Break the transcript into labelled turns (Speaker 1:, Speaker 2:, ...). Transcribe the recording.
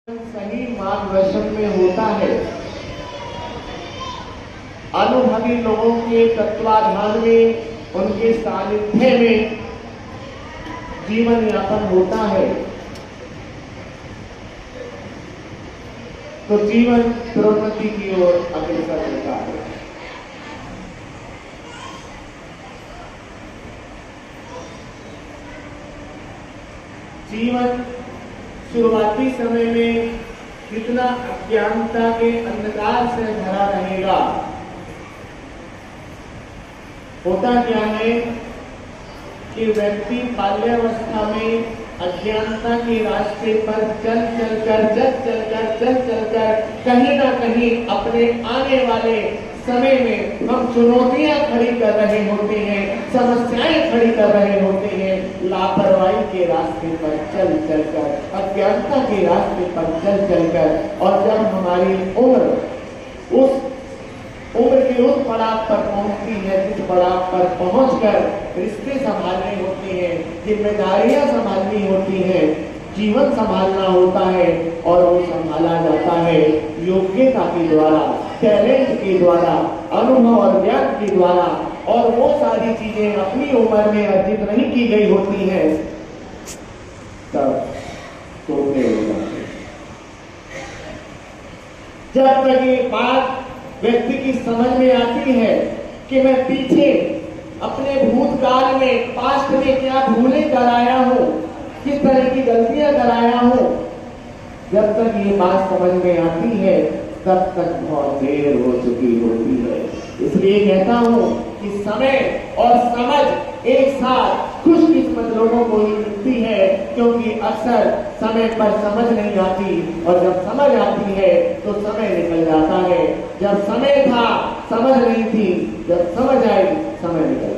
Speaker 1: सही मार्गदर्शन में होता है। अनुभवी लोगों के तत्वाधान में, उनके सानिध्य में जीवन यापन होता है तो जीवन प्रोन्नति की ओर अग्रसर होता है। जीवन शुरुआती समय में कितना अज्ञानता के अंधकार से भरा रहेगा। होता क्या है कि व्यक्ति बाल्यावस्था में अज्ञानता के रास्ते पर चल चलकर कहीं ना कहीं अपने आने वाले समय में हम चुनौतियां खड़ी कर रहे होते हैं, समस्याएं खड़ी कर रहे होते हैं। लापरवाही के रास्ते पर चल चलकर, अज्ञानता के रास्ते पर चल चलकर, और जब हमारी उम्र उस पड़ाव पर पहुंचती है जिस पड़ाव पर पहुंचकर रिश्ते संभालने होते हैं, जिम्मेदारियां संभालनी होती हैं, जीवन संभालना होता है, और वो संभाला जाता है योग्यता के द्वारा, टैलेंट के द्वारा, अनुभव और ज्ञान के द्वारा, और वो सारी चीजें अपनी उम्र में अर्जित नहीं की गई होती हैं, तब तोड़ने हो जाते। जब तक ये बात व्यक्ति की समझ में आती है कि मैं पीछे अपने भूतकाल में, पास्ट में क्या भूलें कर आया हूं, किस तरह की गलतियां कर आया हूं, जब तक ये बात समझ में आती है तब तक बहुत देर हो चुकी होती है। इसलिए कहता हूं कि समय और समझ एक साथ खुशकिस्मत लोगों को ही मिलती है, क्योंकि अक्सर समय पर समझ नहीं आती, और जब समझ आती है तो समय निकल जाता है। जब समय था समझ नहीं थी, जब समझ आई समय निकल